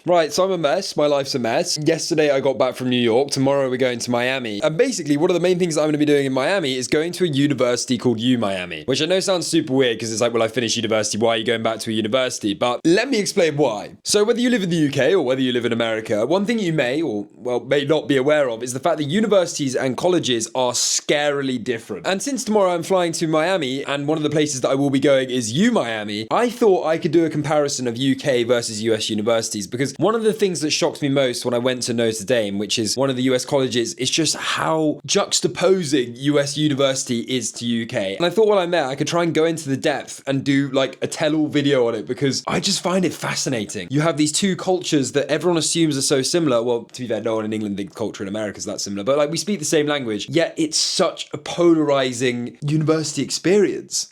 Right, so I'm a mess. My life's a mess. Yesterday I got back from New York. Tomorrow we're going to Miami. And basically, one of the main things that I'm going to be doing in Miami is going to a university called U Miami, which I know sounds super weird because it's like, well, I finished university. Why are you going back to a university? But let me explain why. So whether you live in the UK or whether you live in America, one thing you may or, well, may not be aware of is the fact that universities and colleges are scarily different. And since tomorrow I'm flying to Miami and one of the places that I will be going is U Miami, I thought I could do a comparison of UK versus US universities, because one of the things that shocked me most when I went to Notre Dame, which is one of the US colleges, is just how juxtaposing US university is to UK. And I thought while I'm there, I could try and go into the depth and do like a tell-all video on it, because I just find it fascinating. You have these two cultures that everyone assumes are so similar. Well, to be fair, no one in England thinks culture in America is that similar, but like we speak the same language, yet it's such a polarizing university experience.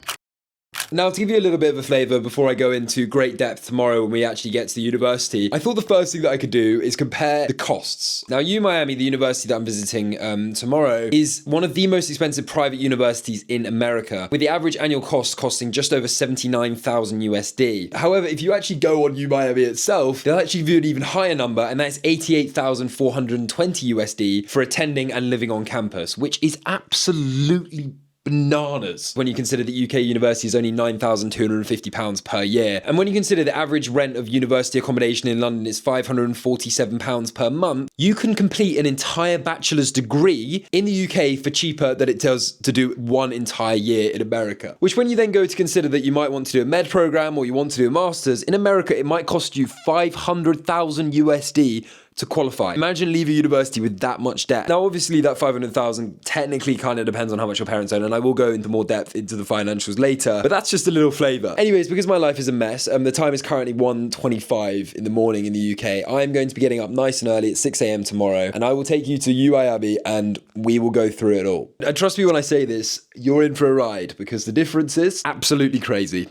Now, to give you a little bit of a flavour before I go into great depth tomorrow when we actually get to the university, I thought the first thing that I could do is compare the costs. Now, U Miami, the university that I'm visiting tomorrow, is one of the most expensive private universities in America, with the average annual cost costing just over 79,000 USD. However, if you actually go on U Miami itself, they'll actually give you an even higher number, and that's 88,420 USD for attending and living on campus, which is absolutely bananas when you consider that UK university is only £9,250 per year. And when you consider the average rent of university accommodation in London is £547 per month, you can complete an entire bachelor's degree in the UK for cheaper than it does to do one entire year in America. Which, when you then go to consider that you might want to do a med program or you want to do a master's, in America it might cost you 500,000 USD to qualify. Imagine leaving university with that much debt. Now, obviously, that 500,000 technically kind of depends on how much your parents earn, and I will go into more depth into the financials later, but that's just a little flavour. Anyways, because my life is a mess, the time is currently 1:25 in the morning in the UK. I'm going to be getting up nice and early at 6 a.m. tomorrow, and I will take you to UIAB, and we will go through it all. And trust me when I say this, you're in for a ride, because the difference is absolutely crazy.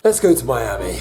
Let's go to Miami.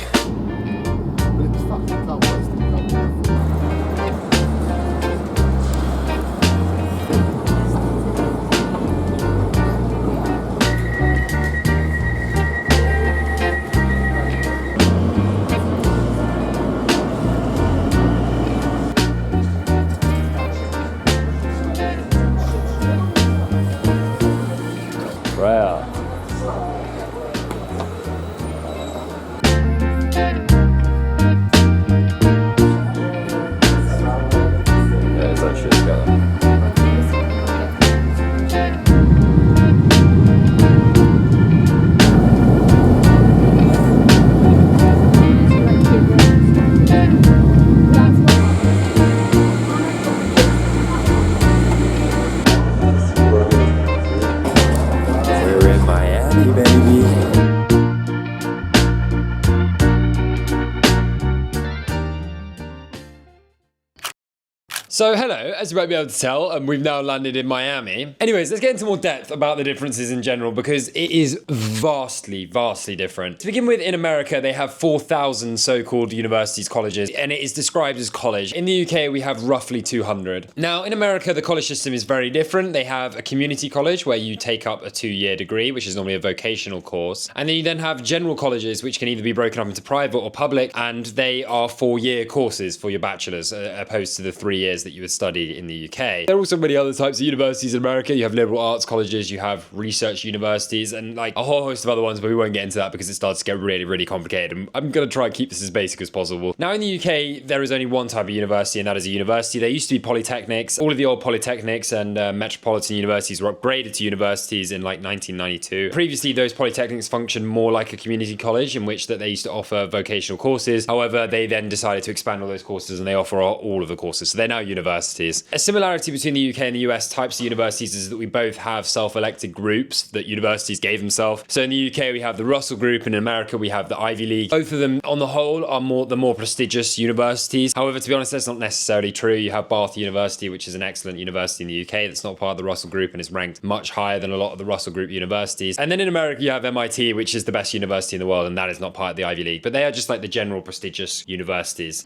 So hello, as you might be able to tell, we've now landed in Miami. Anyways, let's get into more depth about the differences in general, because it is vastly, vastly different. To begin with, in America, they have 4,000 so-called universities, colleges, and it is described as college. In the UK, we have roughly 200. Now, in America, the college system is very different. They have a community college where you take up a 2-year degree, which is normally a vocational course. And then you then have general colleges, which can either be broken up into private or public, and they are 4-year courses for your bachelor's, opposed to the 3 years that you would study in the UK. There are also many other types of universities in America. You have liberal arts colleges, you have research universities, and like a whole host of other ones, but we won't get into that because it starts to get really, really complicated. And I'm going to try and keep this as basic as possible. Now, in the UK, there is only one type of university, and that is a university. There used to be polytechnics. All of the old polytechnics and metropolitan universities were upgraded to universities in like 1992. Previously, those polytechnics functioned more like a community college, in which that they used to offer vocational courses. However, they then decided to expand all those courses, and they offer all of the courses. So they're now universities. A similarity between the UK and the US types of universities is that we both have self-elected groups that universities gave themselves. So in the UK, we have the Russell Group, and in America, we have the Ivy League. Both of them, on the whole, are the more prestigious universities. However, to be honest, that's not necessarily true. You have Bath University, which is an excellent university in the UK that's not part of the Russell Group and is ranked much higher than a lot of the Russell Group universities. And then in America, you have MIT, which is the best university in the world, and that is not part of the Ivy League. But they are just like the general prestigious universities.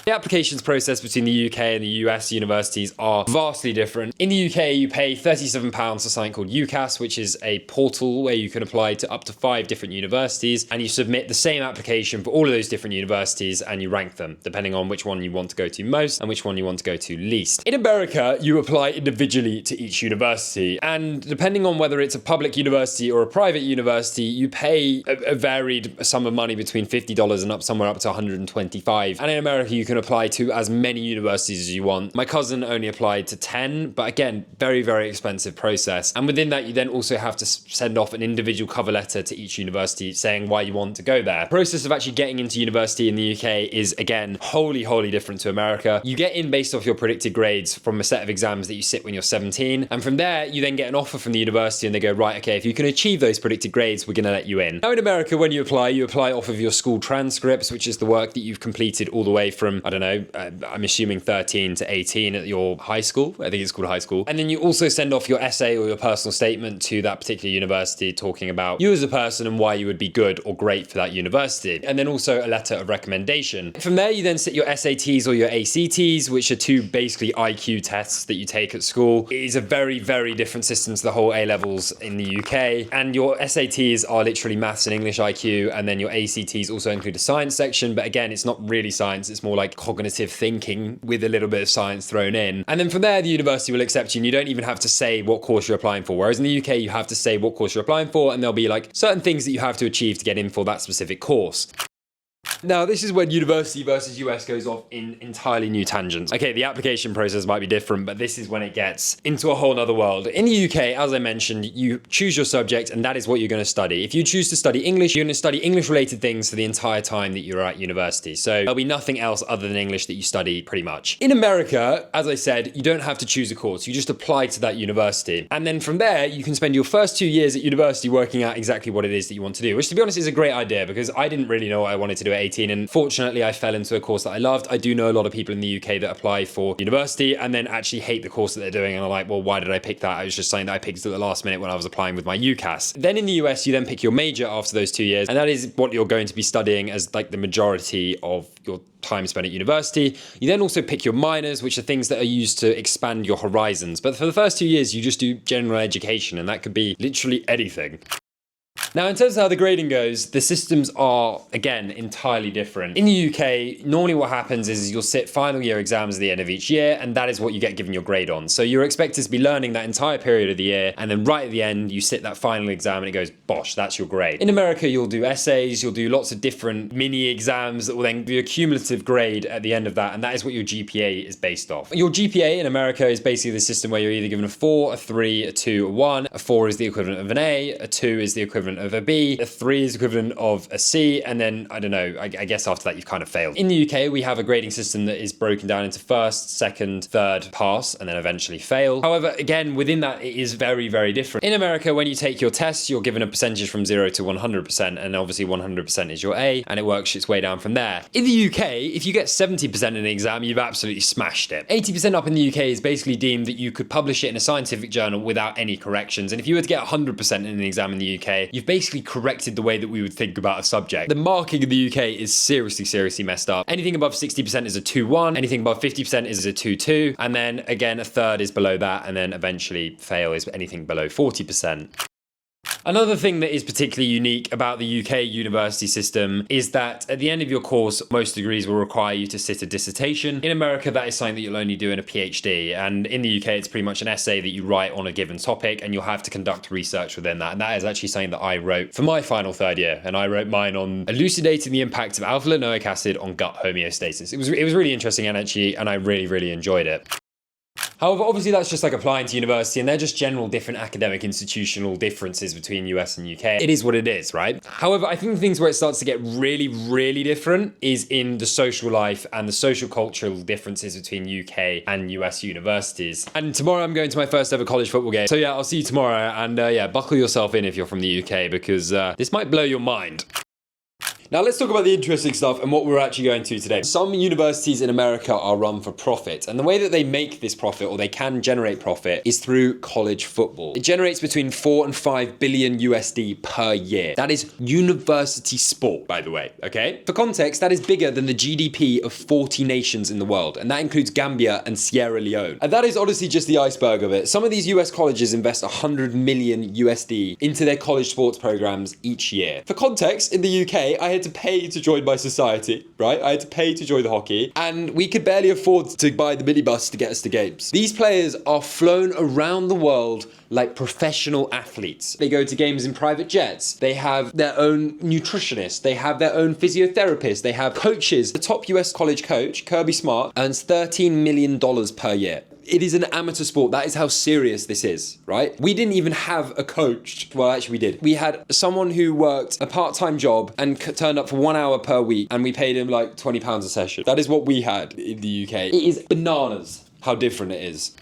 The applications process between the UK and the US universities are vastly different. In the UK, you pay £37 for something called UCAS, which is a portal where you can apply to up to 5 different universities, and you submit the same application for all of those different universities and you rank them, depending on which one you want to go to most and which one you want to go to least. In America, you apply individually to each university, and depending on whether it's a public university or a private university, you pay a varied sum of money between $50 and somewhere up to $125. And in America, you can apply to as many universities as you want. My cousin only applied to 10, but again, very, very expensive process. And within that, you then also have to send off an individual cover letter to each university saying why you want to go there. The process of actually getting into university in the UK is, again, wholly different to America. You get in based off your predicted grades from a set of exams that you sit when you're 17. And from there, you then get an offer from the university and they go, right, okay, if you can achieve those predicted grades, we're going to let you in. Now in America, when you apply off of your school transcripts, which is the work that you've completed all the way from, I don't know, I'm assuming 13 to 18 at your high school. I think it's called high school. And then you also send off your essay or your personal statement to that particular university talking about you as a person and why you would be good or great for that university. And then also a letter of recommendation. From there, you then sit your SATs or your ACTs, which are 2 basically IQ tests that you take at school. It is a very different system to the whole A-levels in the UK. And your SATs are literally maths and English IQ, and then your ACTs also include a science section, but again, it's not really science, it's more like cognitive thinking with a little bit of science thrown in. And then from there, the university will accept you, and you don't even have to say what course you're applying for. Whereas in the UK, you have to say what course you're applying for, and there'll be like certain things that you have to achieve to get in for that specific course. Now, this is when university versus US goes off in entirely new tangents. Okay, the application process might be different, but this is when it gets into a whole nother world. In the UK, as I mentioned, you choose your subject and that is what you're going to study. If you choose to study English, you're going to study English-related things for the entire time that you're at university. So there'll be nothing else other than English that you study pretty much. In America, as I said, you don't have to choose a course. You just apply to that university. And then from there, you can spend your first 2 years at university working out exactly what it is that you want to do, which to be honest is a great idea because I didn't really know what I wanted to do at 18, and fortunately I fell into a course that I loved. I do know a lot of people in the UK that apply for university and then actually hate the course that they're doing and are like, well, why did I pick that? I was just saying that I picked it at the last minute when I was applying with my UCAS. Then in the US, you then pick your major after those 2 years, and that is what you're going to be studying as like the majority of your time spent at university. You then also pick your minors, which are things that are used to expand your horizons. But for the first 2 years, you just do general education, and that could be literally anything. Now, in terms of how the grading goes, the systems are, again, entirely different. In the UK, normally what happens is you'll sit final year exams at the end of each year, and that is what you get given your grade on. So you're expected to be learning that entire period of the year, and then right at the end, you sit that final exam and it goes, bosh, that's your grade. In America, you'll do essays, you'll do lots of different mini exams that will then be a cumulative grade at the end of that, and that is what your GPA is based off. Your GPA in America is basically the system where you're either given a 4, a 3, a 2, a 1. A 4 is the equivalent of an A, a 2 is the equivalent of a B, a 3 is equivalent of a C, and then, I don't know, I guess after that you've kind of failed. In the UK, we have a grading system that is broken down into first, second, third, pass, and then eventually fail. However, again, within that, it is very different. In America, when you take your tests, you're given a percentage from 0 to 100%, and obviously 100% is your A, and it works its way down from there. In the UK, if you get 70% in an exam, you've absolutely smashed it. 80% up in the UK is basically deemed that you could publish it in a scientific journal without any corrections, and if you were to get 100% in an exam in the UK, you've basically corrected the way that we would think about a subject. The marking in the UK is seriously messed up. Anything above 60% is a 2-1, anything above 50% is a 2-2, and then again a third is below that, and then eventually fail is anything below 40%. Another thing that is particularly unique about the UK university system is that at the end of your course, most degrees will require you to sit a dissertation. In America, that is something that you'll only do in a PhD. And in the UK, it's pretty much an essay that you write on a given topic, and you'll have to conduct research within that. And that is actually something that I wrote for my final third year. And I wrote mine on elucidating the impact of alpha-linoleic acid on gut homeostasis. It was really interesting and I really enjoyed it. However, obviously that's just like applying to university, and they're just general different academic institutional differences between US and UK. It is what it is, right? However, I think the things where it starts to get really different is in the social life and the social cultural differences between UK and US universities. And tomorrow I'm going to my first ever college football game. So yeah, I'll see you tomorrow, and yeah, buckle yourself in if you're from the UK, because this might blow your mind. Now let's talk about the interesting stuff and what we're actually going to today. Some universities in America are run for profit, and the way that they make this profit, or they can generate profit, is through college football. It generates between 4 and 5 billion USD per year. That is university sport, by the way, okay? For context, that is bigger than the GDP of 40 nations in the world, and that includes Gambia and Sierra Leone. And that is honestly just the iceberg of it. Some of these US colleges invest 100 million USD into their college sports programs each year. For context, in the UK, I had to pay to join my society, right? I had to pay to join the hockey, and we could barely afford to buy the minibus to get us to games. These players are flown around the world like professional athletes. They go to games in private jets. They have their own nutritionist. They have their own physiotherapist. They have coaches. The top US college coach, Kirby Smart, earns $13 million per year. It is an amateur sport. That is how serious this is, right? We didn't even have a coach. Well, actually we did. We had someone who worked a part-time job and turned up for 1 hour per week, and we paid him like £20 a session. That is what we had in the UK. It is bananas how different it is.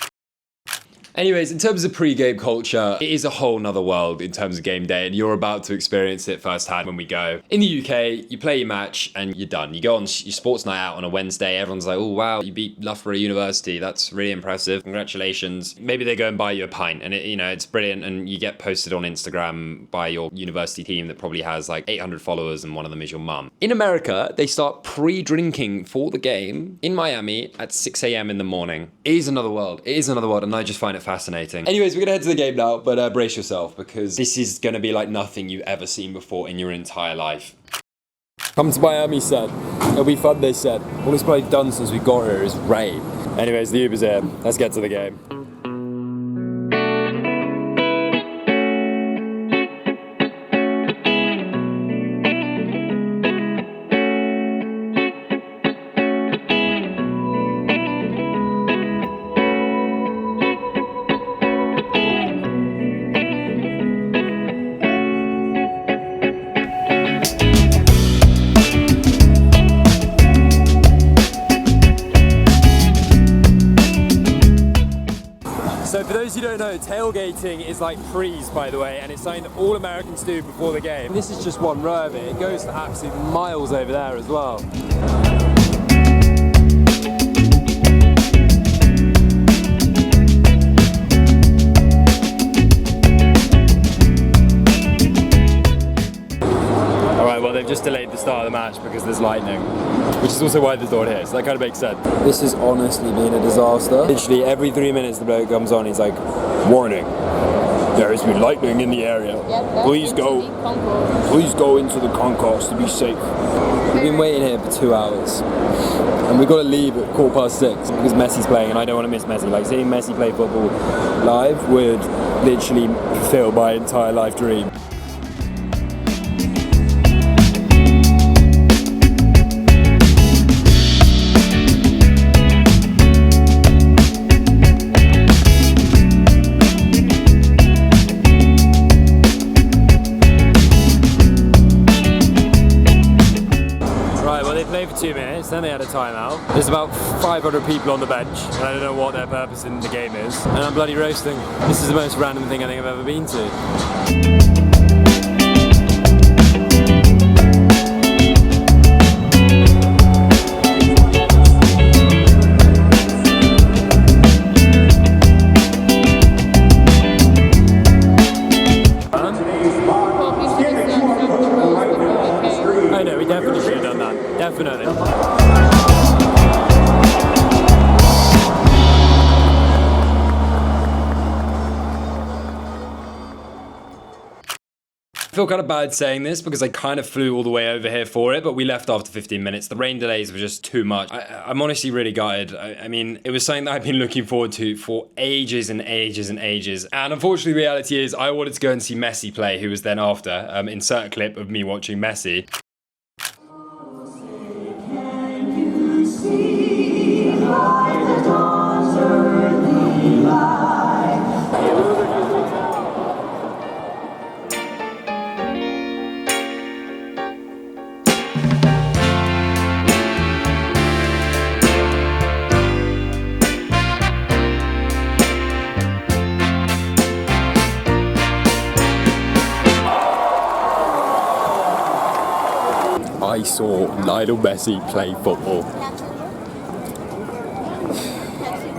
Anyways, in terms of pre-game culture, it is a whole nother world in terms of game day, and you're about to experience it firsthand when we go. In the UK, you play your match and you're done. You go on your sports night out on a Wednesday, everyone's like, oh wow, you beat Loughborough University, that's really impressive, congratulations. Maybe they go and buy you a pint, and it's brilliant, and you get posted on Instagram by your university team that probably has like 800 followers, and one of them is your mum. In America, they start pre-drinking for the game in Miami at 6 a.m. in the morning. It is another world. It is another world, and I just find it fascinating. Anyways, we're gonna head to the game now, but brace yourself, because this is gonna be like nothing you've ever seen before in your entire life. Come to Miami, said. It'll be fun, they said. All this bloody done since we got here is rain. Anyways, the Uber's here. Let's get to the game. So for those who don't know, tailgating is like freeze, by the way, and it's something that all Americans do before the game. This is just one row of it. It goes for absolute miles over there as well. Well, they've just delayed the start of the match because there's lightning, which is also why there's no one here, so that kind of makes sense. This has honestly been a disaster. Literally every 3 minutes the bloke comes on, he's like, warning, there has been lightning in the area. Please go into the concourse to be safe. We've been waiting here for 2 hours, and we've got to leave at 6:15 because Messi's playing, and I don't want to miss Messi. Like, seeing Messi play football live would literally fulfill my entire life dream. For 2 minutes, then they had a timeout. There's about 500 people on the bench, and I don't know what their purpose in the game is. And I'm bloody roasting. This is the most random thing I think I've ever been to. I know, we definitely should have done that. Definitely. I feel kind of bad saying this because I kind of flew all the way over here for it, but we left after 15 minutes. The rain delays were just too much. I'm honestly really gutted. I mean, it was something that I've been looking forward to for ages and ages and ages. And unfortunately, the reality is I wanted to go and see Messi play, who was then after. Insert a clip of me watching Messi. I saw Lionel Messi play football.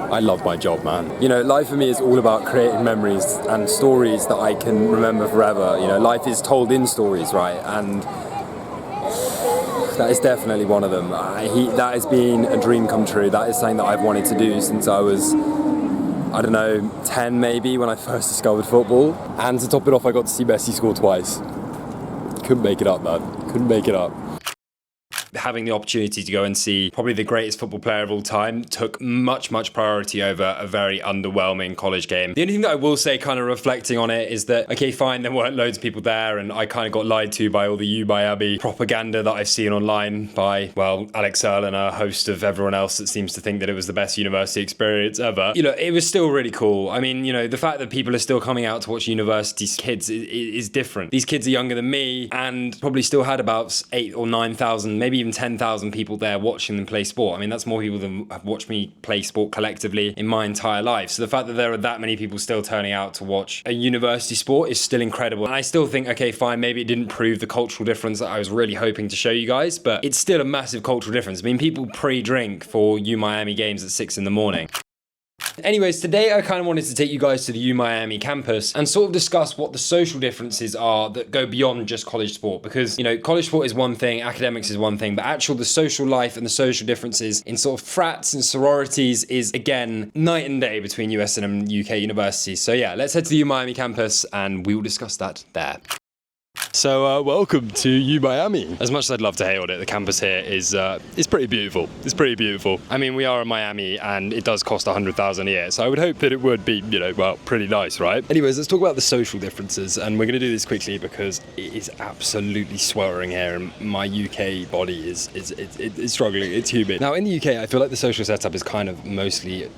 I love my job, man. You know, life for me is all about creating memories and stories that I can remember forever. You know, life is told in stories, right? And that is definitely one of them. That has been a dream come true. That is something that I've wanted to do since I was, I don't know, 10 maybe, when I first discovered football. And to top it off, I got to see Messi score twice. Couldn't make it up, man. Couldn't make it up. Having the opportunity to go and see probably the greatest football player of all time took much priority over a very underwhelming college game. The only thing that I will say, kind of reflecting on it, is that, okay, fine, there weren't loads of people there, and I kind of got lied to by all the U Miami propaganda that I've seen online by, well, Alex Earl and a host of everyone else that seems to think that it was the best university experience ever. You know, it was still really cool. I mean, you know, the fact that people are still coming out to watch university kids is different. These kids are younger than me and probably still had about 8,000 or 9,000, maybe even 10,000 people there watching them play sport. I mean, that's more people than have watched me play sport collectively in my entire life. So the fact that there are that many people still turning out to watch a university sport is still incredible. And I still think, okay, fine, maybe it didn't prove the cultural difference that I was really hoping to show you guys, but it's still a massive cultural difference. I mean, people pre-drink for U Miami games at 6 in the morning. Anyways, today I kind of wanted to take you guys to the U Miami campus and sort of discuss what the social differences are that go beyond just college sport, because, you know, college sport is one thing, academics is one thing, but the social life and the social differences in sort of frats and sororities is, again, night and day between US and UK universities. So yeah, let's head to the U Miami campus and we will discuss that there. So welcome to U Miami. As much as I'd love to hate on it, the campus here is pretty beautiful. It's pretty beautiful. I mean, we are in Miami and it does cost $100,000 a year, so I would hope that it would be, you know, well, pretty nice, right? Anyways, let's talk about the social differences, and we're going to do this quickly because it is absolutely sweltering here and my UK body is struggling. It's humid. Now in the UK, I feel like the social setup is kind of mostly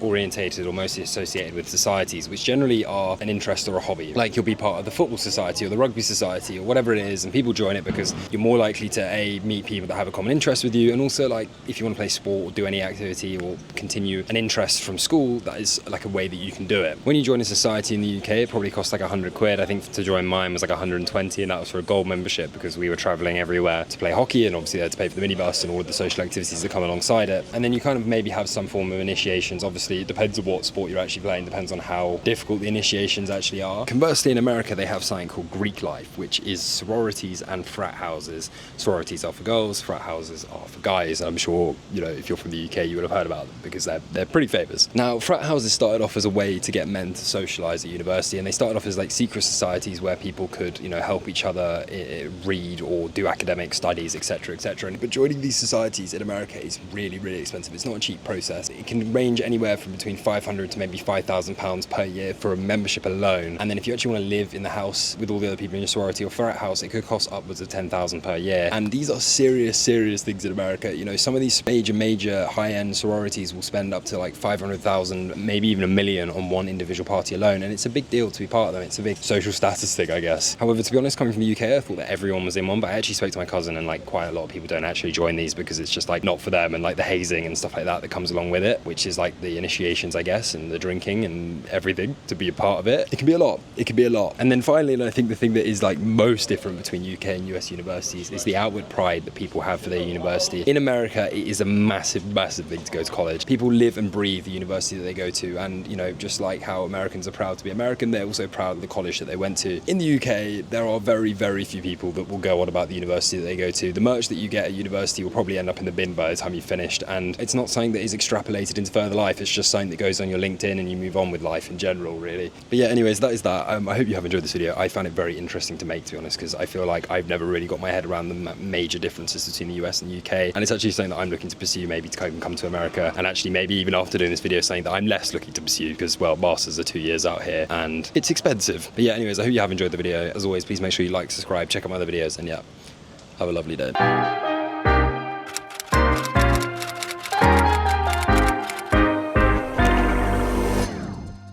orientated or mostly associated with societies, which generally are an interest or a hobby. Like, you'll be part of the football society or the rugby society or whatever it is, and people join it because you're more likely to meet people that have a common interest with you, and also, like, if you want to play sport or do any activity or continue an interest from school, that is like a way that you can do it. When you join a society in the UK, it probably costs like 100 quid. I think to join mine was like 120, and that was for a gold membership because we were traveling everywhere to play hockey, and obviously they had to pay for the minibus and all of the social activities that come alongside it. And then you kind of maybe have some form of initiations. Obviously it depends on what sport you're actually playing, depends on how difficult the initiations actually are. Conversely, in America they have something called Greek life, which is sororities and frat houses. Sororities are for girls, frat houses are for guys. I'm sure, you know, if you're from the UK, you would have heard about them because they're pretty famous. Now, frat houses started off as a way to get men to socialise at university, and they started off as like secret societies where people could, you know, help each other read or do academic studies, etc., etc. But joining these societies in America is really expensive. It's not a cheap process. It can range anywhere from between £500 to maybe £5,000 per year for a membership alone. And then if you actually want to live in the house with all the other people in your sorority or frat house, it could cost upwards of $10,000 per year. And these are serious things in America. You know, some of these major high-end sororities will spend up to like 500,000, maybe even $1 million on one individual party alone, and it's a big deal to be part of them. It's a big social status thing, I guess. However, to be honest, coming from the UK, I thought that everyone was in one, but I actually spoke to my cousin, and like quite a lot of people don't actually join these because it's just like not for them, and like the hazing and stuff like that comes along with it, which is like the initiations, I guess, and the drinking and everything to be a part of it. It can be a lot. And then finally, and I think the thing that is like most different between UK and US universities is the outward pride that people have for their university. In America, it is a massive thing to go to college. People live and breathe the university that they go to, and, you know, just like how Americans are proud to be American, they're also proud of the college that they went to. In the UK, there are very few people that will go on about the university that they go to. The merch that you get at university will probably end up in the bin by the time you've finished, and it's not something that is extrapolated into further life. It's just something that goes on your LinkedIn and you move on with life in general, really. But yeah, anyways, that is that. I hope you have enjoyed this video. I found it very interesting to make, to be honest, because I feel like I've never really got my head around the major differences between the US and the UK, and it's actually something that I'm looking to pursue, maybe to come to America, and actually maybe even after doing this video, something that I'm less looking to pursue because, well, masters are 2 years out here and it's expensive. But yeah, anyways, I hope you have enjoyed the video. As always, please make sure you like, subscribe, check out my other videos, and yeah, have a lovely day.